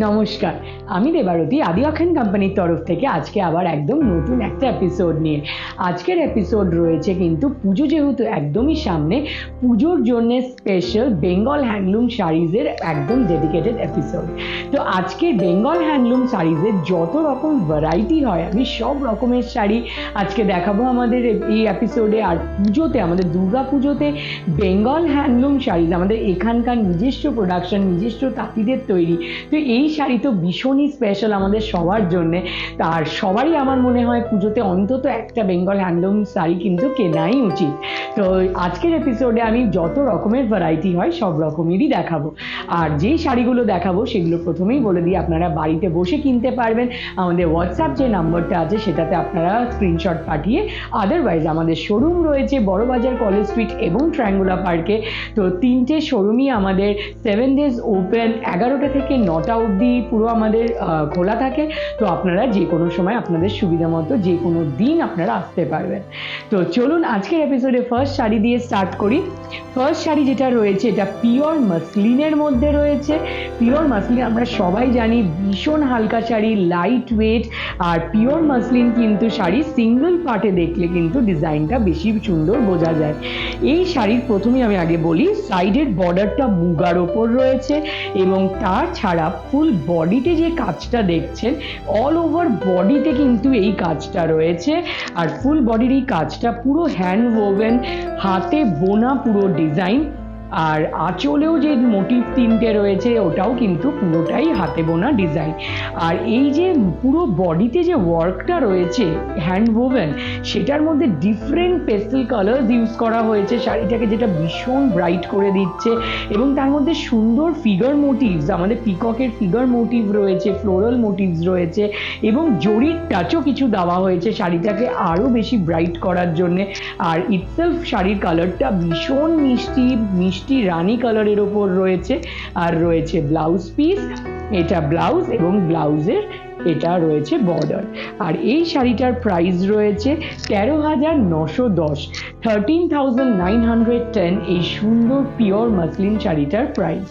নমস্কার, আমি দেবারতী আদি অখেন কোম্পানির তরফ থেকে আজকে আবার একদম নতুন একটা এপিসোড নিয়ে। আজকের এপিসোড রয়েছে কিন্তু পুজো যেহেতু একদমই সামনে, পুজোর জন্য স্পেশাল বেঙ্গল হ্যান্ডলুম শাড়িজের একদম ডেডিকেটেড এপিসোড। তো আজকে বেঙ্গল হ্যান্ডলুম শাড়িজের যত রকম ভ্যারাইটি হয় আমি সব রকমের শাড়ি আজকে দেখাবো আমাদের এই এপিসোডে। আর পুজোতে, আমাদের দুর্গা পুজোতে বেঙ্গল হ্যান্ডলুম শাড়িজ আমাদের এখানকার নিজস্ব প্রোডাকশন, নিজস্ব তাঁতিদের তৈরি। তো এই শাড়ি তো ভীষণই স্পেশাল আমাদের সবার জন্যে। আর সবারই আমার মনে হয় পুজোতে অন্তত একটা বেঙ্গল হ্যান্ডলুম শাড়ি কিন্তু কেনাই উচিত। তো আজকের এপিসোডে আমি যত রকমের ভ্যারাইটি হয় সব রকমেরই দেখাবো। আর যেই শাড়িগুলো দেখাবো সেগুলো প্রথমেই বলে দিই, আপনারা বাড়িতে বসে কিনতে পারবেন। আমাদের হোয়াটসঅ্যাপ যে নাম্বারটা আছে সেটাতে আপনারা স্ক্রিনশট পাঠিয়ে, আদারওয়াইজ আমাদের শোরুম রয়েছে বড়বাজার কলেজ স্ট্রিট এবং ট্রায়াঙ্গুলার পার্কে। তো তিনটে শোরুমই আমাদের 7 days ওপেন, 11টা থেকে 9টা অবধি পুরো আমাদের খোলা থাকে। তো আপনারা যে কোনো সময় আপনাদের সুবিধা মতো যে কোনো দিন আপনারা আসতে পারবেন। তো চলুন আজকের এপিসোডে ফার্স্ট শাড়ি দিয়ে স্টার্ট করি। ফার্স্ট শাড়ি যেটা রয়েছে এটা পিওর মাসলিনের মধ্যে রয়েছে। পিওর মাসলিন আমরা সবাই জানি ভীষণ হালকা শাড়ি, লাইট ওয়েট। আর পিওর মাসলিন কিন্তু শাড়ি সিঙ্গেল পার্টে দেখলে কিন্তু ডিজাইনটা বেশি সুন্দর বোঝা যায়। এই শাড়ির প্রথমেই আমি আগে বলি, সাইডের বর্ডারটা মুগার ওপর রয়েছে এবং তার ছাড়া ফুল বডিতে যে কাজটা দেখছেন, অল ওভার বডিতে কিন্তু এই কাজটা রয়েছে। আর ফুল বডির এই কাজটা পুরো হ্যান্ড ওভেন, হাতে বোনা পুরো ডিজাইন। আর আঁচলেও যে মোটিভ তিনটে রয়েছে ওটাও কিন্তু পুরোটাই হাতে বোনা ডিজাইন। আর এই যে পুরো বডিতে যে ওয়ার্কটা রয়েছে হ্যান্ড ওভেন, সেটার মধ্যে ডিফারেন্ট পেস্টেল কালার্স ইউজ করা হয়েছে শাড়িটাকে, যেটা ভীষণ ব্রাইট করে দিচ্ছে। এবং তার মধ্যে সুন্দর ফিগার মোটিভস, আমাদের পিককের ফিগার মোটিভ রয়েছে, ফ্লোরাল মোটিভস রয়েছে এবং জরির টাচও কিছু দেওয়া হয়েছে শাড়িটাকে আরও বেশি ব্রাইট করার জন্যে। আর ইটসেলফ শাড়ির কালারটা ভীষণ মিষ্টি মিষ্টি রানী কালারের ওপর রয়েছে। আর রয়েছে ব্লাউজ পিস, এটা ব্লাউজ এবং ব্লাউজের এটা রয়েছে বর্ডার। আর এই শাড়িটার প্রাইস রয়েছে 13,910, 13,910 এই সুন্দর পিওর মাসলিন শাড়িটার প্রাইস।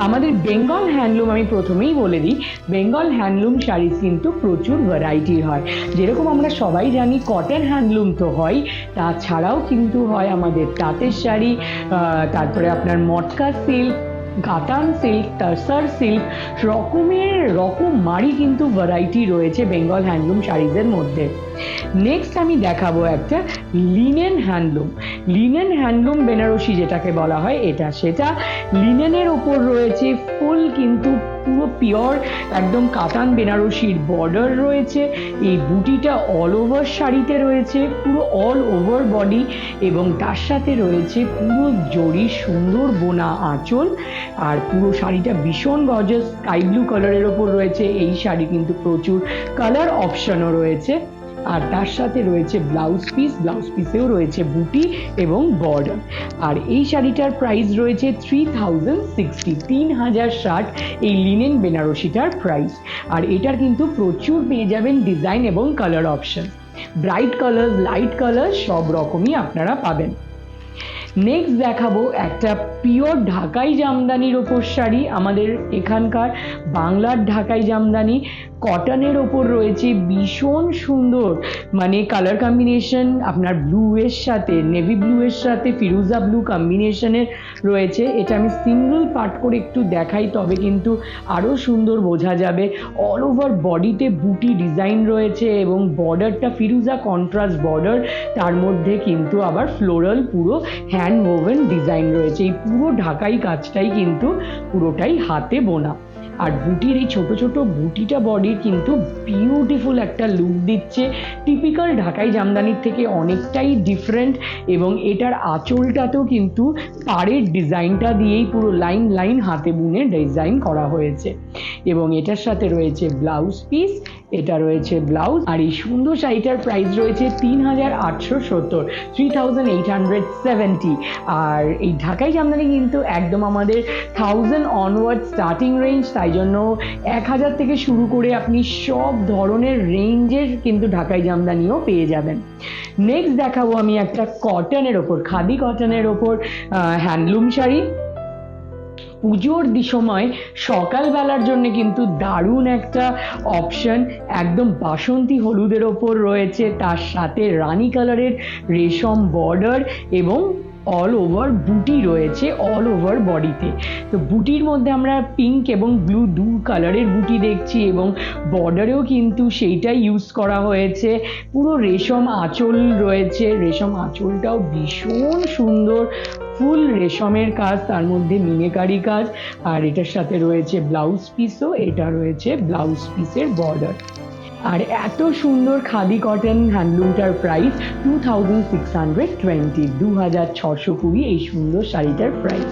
আমাদের বেঙ্গল হ্যান্ডলুম, আমি প্রথমেই বলে দিই, বেঙ্গল হ্যান্ডলুম শাড়ি কিন্তু প্রচুর ভ্যারাইটির হয়। যেরকম আমরা সবাই জানি কটন হ্যান্ডলুম তো হয়, তাছাড়াও কিন্তু হয় আমাদের তাঁতের শাড়ি, তারপরে আপনার মটকা সিল্ক, কাতান সিল্ক, টার্সার সিল্ক, রকমারি কিন্তু ভ্যারাইটি রয়েছে বেঙ্গল হ্যান্ডলুম শাড়িজের মধ্যে। নেক্সট আমি দেখাবো একটা linen handloom. Linen handloom Benarasi যেটাকে বলা হয়, এটা সেটা লিনেনের ওপর রয়েছে ফুল কিন্তু পুরো পিওর একদম কাতান বেনারসির বর্ডার রয়েছে। এই বুটিটা অল ওভার শাড়িতে রয়েছে, পুরো অল ওভার বডি, এবং তার সাথে রয়েছে পুরো জরির সুন্দর বোনা আঁচল। আর পুরো শাড়িটা ভীষণ গর্জাস স্কাই ব্লু কালারের ওপর রয়েছে। এই শাড়ি কিন্তু প্রচুর কালার অপশনও রয়েছে। আর তার সাথে রয়েছে ব্লাউজ পিস, ব্লাউজ পিসেও রয়েছে বুটি এবং বর্ডার। আর এই শাড়িটার প্রাইস রয়েছে 3,060, 3,060 এই লিনেন বেনারসিটার প্রাইস। আর এটার কিন্তু প্রচুর পেয়ে যাবেন ডিজাইন এবং colour option, bright colour, light colour সব রকমই আপনারা পাবেন। নেক্সট দেখাবো একটা পিওর ঢাকাই জামদানির ওপর শাড়ি, আমাদের এখানকার বাংলার ঢাকাই জামদানি কটনের ওপর রয়েছে ভীষণ সুন্দর, মানে কালার কম্বিনেশন আপনার ব্লু এর সাথে, নেভি ব্লু এর সাথে ফিরোজা ব্লু কম্বিনেশনের রয়েছে। এটা আমি সিঙ্গল পার্ট করে একটু দেখাই, তবে কিন্তু আরও সুন্দর বোঝা যাবে। অল ওভার বডিতে বুটি ডিজাইন রয়েছে এবং বর্ডারটা ফিরোজা কন্ট্রাস্ট বর্ডার, তার মধ্যে কিন্তু আবার ফ্লোরাল পুরো হ্যান্ড ওভেন ডিজাইন রয়েছে। এই পুরো ঢাকাই কাজটাই কিন্তু পুরোটাই হাতে বোনা। আর বুটির এই ছোট ছোট বুটিটা বডির কিন্তু বিউটিফুল একটা লুক দিচ্ছে, টিপিক্যাল ঢাকাই জামদানির থেকে অনেকটাই ডিফারেন্ট। এবং এটার আঁচলটাতেও কিন্তু পাড়ের ডিজাইনটা দিয়েই পুরো লাইন লাইন হাতে বুনে ডিজাইন করা হয়েছে। এবং এটার সাথে রয়েছে ব্লাউজ পিস, এটা রয়েছে ব্লাউজ। আর এই সুন্দর শাড়িটার প্রাইস রয়েছে 3,870, 3,870। আর এই ঢাকাই জামদানি কিন্তু একদম আমাদের 1,000 অনওয়ার্ড স্টার্টিং রেঞ্জ, তাই জন্য 1,000 থেকে শুরু করে আপনি সব ধরনের রেঞ্জের কিন্তু ঢাকাই জামদানিও পেয়ে যাবেন। নেক্সট দেখাবো আমি একটা কটনের ওপর, খাদি কটনের ওপর হ্যান্ডলুম শাড়ি। পুজোর সময় সকালবেলার জন্য কিন্তু দারুণ একটা অপশন। একদম বাসন্তী হলুদের ওপর রয়েছে, তার সাথে রানী কালারের রেশম বর্ডার এবং অল ওভার বুটি রয়েছে অল ওভার বডিতে। তো বুটির মধ্যে আমরা পিঙ্ক এবং ব্লু দু কালারের বুটি দেখছি এবং বর্ডারেও কিন্তু সেইটাই ইউজ করা হয়েছে। পুরো রেশম আঁচল রয়েছে, রেশম আঁচলটাও ভীষণ সুন্দর, ফুল রেশমের কাজ, তার মধ্যে মিনেকারি কাজ। আর এটার সাথে রয়েছে ব্লাউজ পিসও, এটা রয়েছে ব্লাউজ পিসের বর্ডার। আর এত সুন্দর খাদি কটন হ্যান্ডলুমটার প্রাইস 2620, 2620 এই সুন্দর শাড়িটার প্রাইস।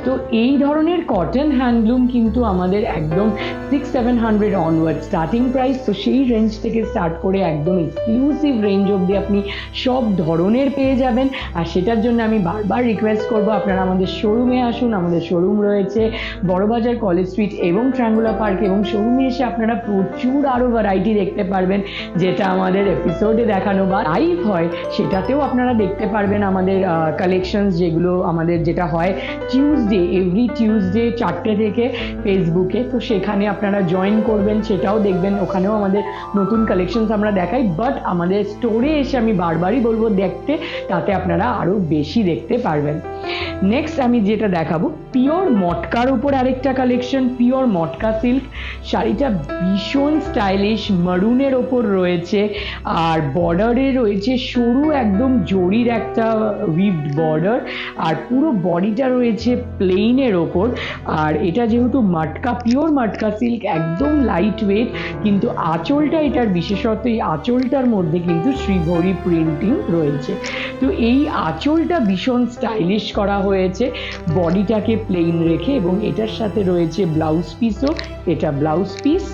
তো এই ধরনের কটন হ্যান্ডলুম কিন্তু আমাদের একদম 600-700 অনওয়ার্ড স্টার্টিং প্রাইস। তো সেই রেঞ্জ থেকে স্টার্ট করে একদম এক্সক্লুসিভ রেঞ্জ অবধি আপনি সব ধরনের পেয়ে যাবেন। আর সেটার জন্য আমি বারবার রিকোয়েস্ট করব, আপনারা আমাদের শোরুমে আসুন। আমাদের শোরুম রয়েছে বড়বাজার, কলেজ স্ট্রিট এবং ট্রায়াঙ্গুলার পার্ক, এবং শোরুমে এসে আপনারা প্রচুর আরও ভ্যারাইটি দেখতে পারবেন, যেটা আমাদের এপিসোডে দেখানো বা লাইভ হয় সেটাতেও আপনারা দেখতে পারবেন। আমাদের কালেকশনস যেগুলো আমাদের যেটা হয় এভরি টিউসডে 4টে থেকে ফেসবুকে, তো সেখানে আপনারা জয়েন করবেন, সেটাও দেখবেন। ওখানেও আমাদের নতুন কালেকশনস আমরা দেখাই, বাট আমাদের স্টোরে এসে আমি বারবারই বলবো দেখতে, তাতে আপনারা আরও বেশি দেখতে পারবেন। নেক্সট আমি যেটা দেখাবো, পিওর মটকার উপর আরেকটা কালেকশন, পিওর মটকা সিল্ক। শাড়িটা ভীষণ স্টাইলিশ, মারুনের ওপর রয়েছে, আর বর্ডারে রয়েছে সরু একদম জরির একটা উইভড বর্ডার, আর পুরো বডিটা রয়েছে প্লেনের ওপর। আর এটা যেহেতু মাটকা, পিওর মাটকা সিল্ক, একদম লাইট ওয়েট, কিন্তু আঁচলটা এটার বিশেষত, এই আঁচলটার মধ্যে কিন্তু শ্রীভরি প্রিন্টিং রয়েছে। তো এই আঁচলটা ভীষণ স্টাইলিশ করা হয়েছে বডিটাকে প্লেন রেখে, এবং এটার সাথে রয়েছে ব্লাউজ পিসও, এটা ব্লাউজ পিস।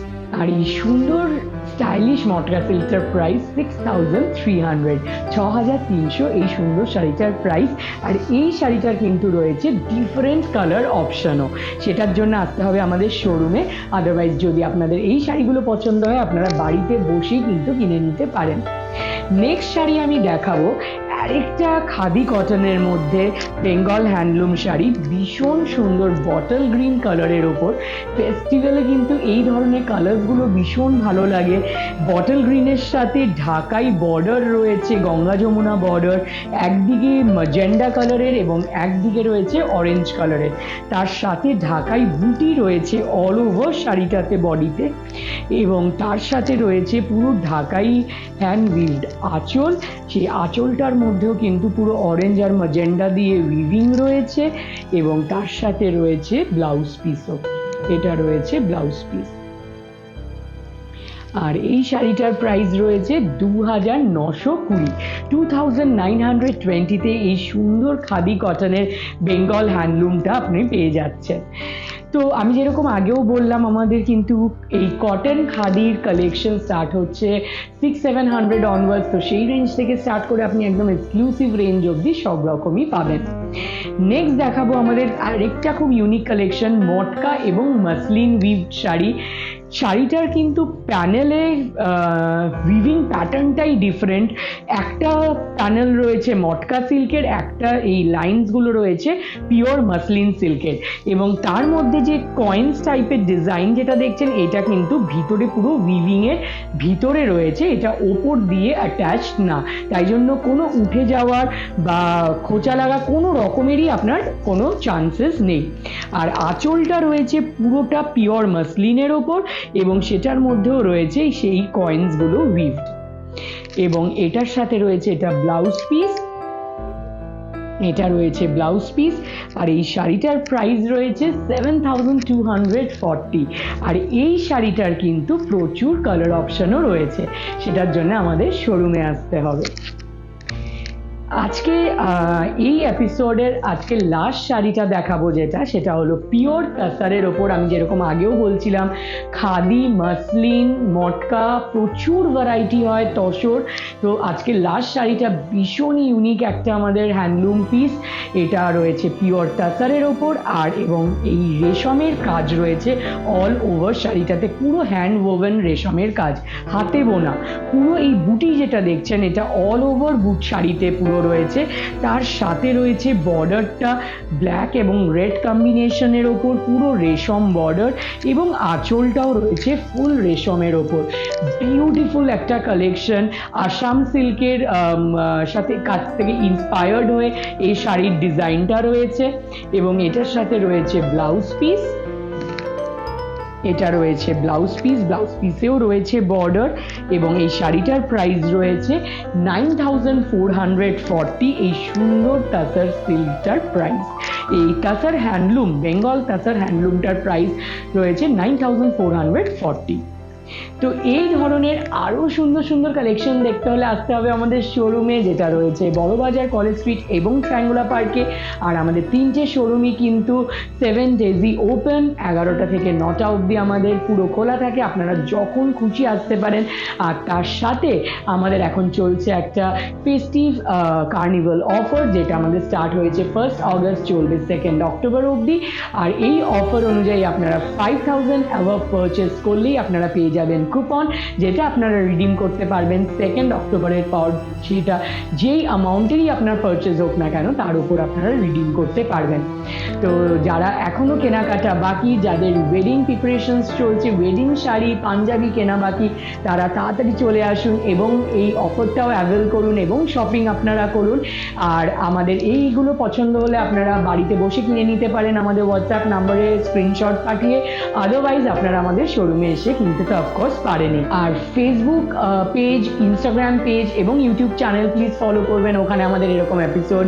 আর এই সুন্দর স্টাইলিশ মটকা সিল্কটার প্রাইস 6300, 6300 এই সুন্দর শাড়িটার প্রাইস। আর এই শাড়িটার কিন্তু রয়েছে ডিফারেন্ট কালার অপশানও, সেটার জন্য আসতে হবে আমাদের শোরুমে। আদারওয়াইজ যদি আপনাদের এই শাড়িগুলো পছন্দ হয়, আপনারা বাড়িতে বসেই কিন্তু কিনে নিতে পারেন। নেক্সট শাড়ি আমি দেখাবো আরেকটা খাদি কটনের মধ্যে বেঙ্গল হ্যান্ডলুম শাড়ি, ভীষণ সুন্দর বটল গ্রিন কালারের ওপর। ফেস্টিভ্যালে কিন্তু এই ধরনের কালারসগুলো ভীষণ ভালো লাগে। বটল গ্রিনের সাথে ঢাকাই বর্ডার রয়েছে, গঙ্গা যমুনা বর্ডার, একদিকে ম্যাজেন্ডা কালারের এবং একদিকে রয়েছে অরেঞ্জ কালারের, তার সাথে ঢাকাই বুটি রয়েছে অল ওভার শাড়িটাতে বডিতে, এবং তার সাথে রয়েছে পুরো ঢাকাই হ্যান্ড উইভড আঁচল। সেই আঁচলটার মধ্যেও কিন্তু পুরো অরেঞ্জ আর ম্যাজেন্ডা দিয়ে উইভিং রয়েছে, এবং তার সাথে রয়েছে ব্লাউজ পিসও, এটা রয়েছে ব্লাউজ পিস। আর এই শাড়িটার প্রাইস রয়েছে 2920, 2920 এই সুন্দর খাদি কটনের বেঙ্গল হ্যান্ডলুমটা আপনি পেয়ে যাচ্ছেন। তো আমি যেরকম আগেও বললাম, আমাদের কিন্তু এই কটন খাদির কালেকশন স্টার্ট হচ্ছে 600-700 অনওয়ার্ডস। তো সেই রেঞ্জ থেকে স্টার্ট করে আপনি একদম এক্সক্লুসিভ রেঞ্জ অবধি সব রকমই পাবেন। নেক্সট দেখাবো আমাদের আরেকটা খুব ইউনিক কালেকশন, মটকা এবং মাসলিন উইভড শাড়ি। শাড়িটার কিন্তু প্যানেলে উইভিং প্যাটার্নটাই ডিফারেন্ট। একটা প্যানেল রয়েছে মটকা সিল্কের, একটা এই লাইন্সগুলো রয়েছে পিওর মাসলিন সিল্কের, এবং তার মধ্যে যে কয়েন্স টাইপের ডিজাইন যেটা দেখছেন, এটা কিন্তু ভিতরে পুরো উইভিংয়ের ভিতরে রয়েছে, এটা ওপর দিয়ে অ্যাটাচড না, তাই জন্য কোনো উঠে যাওয়ার বা খোঁচা লাগা কোনো রকমেরই আপনার কোনো চান্সেস নেই। আর আঁচলটা রয়েছে পুরোটা পিওর মাসলিনের ওপর, এবং সেটার মধ্যেও রয়েছে সেই কয়েন্সগুলো উইভড, এবং এটার সাথে রয়েছে এটা ব্লাউজ পিস, এটা রয়েছে ব্লাউজ পিস। আর এই শাড়িটার প্রাইস রয়েছে 7240। আর এই শাড়িটার কিন্তু প্রচুর কালার অপশনও রয়েছে, সেটার জন্য আমাদের শোরুমে আসতে হবে। আজকে এই এপিসোডের আজকে লাস্ট শাড়িটা দেখাবো, সেটা হলো পিওর তাসারের ওপর। আমি যেরকম আগেও বলছিলাম, খাদি, মাসলিন, মটকা, প্রচুর ভ্যারাইটি হয়, তসর। তো আজকে লাস্ট শাড়িটা ভীষণই ইউনিক একটা আমাদের হ্যান্ডলুম পিস, এটা রয়েছে পিওর তাসারের ওপর, আর এবং এই রেশমের কাজ রয়েছে অল ওভার শাড়িটাতে, পুরো হ্যান্ড ওভেন রেশমের কাজ, হাতে বোনা। পুরো এই বুটি যেটা দেখছেন, এটা অল ওভার বুট শাড়িতে পুরো রয়েছে, তার সাথে রয়েছে বর্ডারটা ব্ল্যাক এবং রেড কম্বিনেশনের ওপর, পুরো রেশম বর্ডার, এবং আঁচলটাও রয়েছে ফুল রেশমের ওপর। বিউটিফুল একটা কালেকশন, আসাম সিল্কের সাথে কাছ থেকে ইন্সপায়ার্ড হয়ে এই শাড়ির ডিজাইনটা রয়েছে, এবং এটার সাথে রয়েছে ব্লাউজ পিস। এটা রয়েছে ব্লাউজ পিসেও রয়েছে বর্ডার, এবং এই শাড়িটার প্রাইস রয়েছে 9440। এই সুন্দর তাসার সিল্কটার প্রাইস, এই তাসার হ্যান্ডলুম, বেঙ্গল তাসার হ্যান্ডলুমটার প্রাইস রয়েছে 9440। তো এই ধরনের আরও সুন্দর সুন্দর কালেকশন দেখতে হলে আসতে হবে আমাদের শোরুমে, যেটা রয়েছে বড়বাজার, কলেজ স্ট্রিট এবং ট্রায়াঙ্গুলা পার্কে। আর আমাদের 3টে শোরুমই কিন্তু 7 ডেজই ওপেন, 11টা থেকে 9টা অবধি আমাদের পুরো খোলা থাকে, আপনারা যখন খুশি আসতে পারেন। আর তার সাথে আমাদের এখন চলছে একটা ফেস্টিভ কার্নিভাল অফার, যেটা আমাদের স্টার্ট হয়েছে 1 অগস্ট, চলবে 2 অক্টোবর অবধি। আর এই অফার অনুযায়ী আপনারা 5000 অ্যাবভ পারচেস করলেই আপনারা পেয়ে যাবেন কুপন, যেটা আপনারা রিডিম করতে পারবেন 2 অক্টোবরের পর। সেটা যেই অ্যামাউন্টেরই আপনার পারচেস হোক না কেন, তার উপর আপনারা রিডিম করতে পারবেন। তো যারা এখনো কেনাকাটা বাকি, যাদের ওয়েডিং প্রিপারেশনস চলছে, ওয়েডিং শাড়ি পাঞ্জাবি কেনা বাকি, তারা তাড়াতাড়ি চলে আসুন এবং এই অফারটাও অ্যাভেল করুন এবং শপিং আপনারা করুন। আর আমাদের এইগুলো পছন্দ হলে আপনারা বাড়িতে বসে কিনে নিতে পারেন আমাদের হোয়াটসঅ্যাপ নাম্বারে স্ক্রিনশট পাঠিয়ে, আদারওয়াইজ আপনারা আমাদের শোরুমে এসে কিনতে তো অফকোর্স পারেনি। আর ফেসবুক পেজ, ইনস্টাগ্রাম পেজ এবং ইউটিউব চ্যানেল প্লিজ ফলো করবেন, ওখানে আমাদের এরকম এপিসোড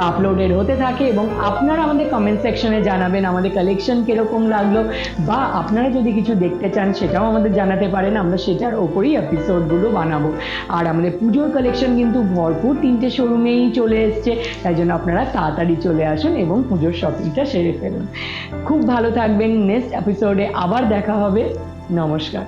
আপলোডেড হতে থাকে। এবং আপনারা আমাদের কমেন্ট সেকশনে জানাবেন আমাদের কালেকশন কীরকম লাগলো, বা আপনারা যদি কিছু দেখতে চান সেটাও আমাদের জানাতে পারেন, আমরা সেটার ওপরেই এপিসোডগুলো বানাবো। আর আমাদের পুজোর কালেকশন কিন্তু ভরপুর 3টে শোরুমেই চলে এসছে, তাই জন্য আপনারা তাড়াতাড়ি চলে আসুন এবং পুজোর শপিংটা সেরে ফেলুন। খুব ভালো থাকবেন, নেক্সট এপিসোডে আবার দেখা হবে। নমস্কার।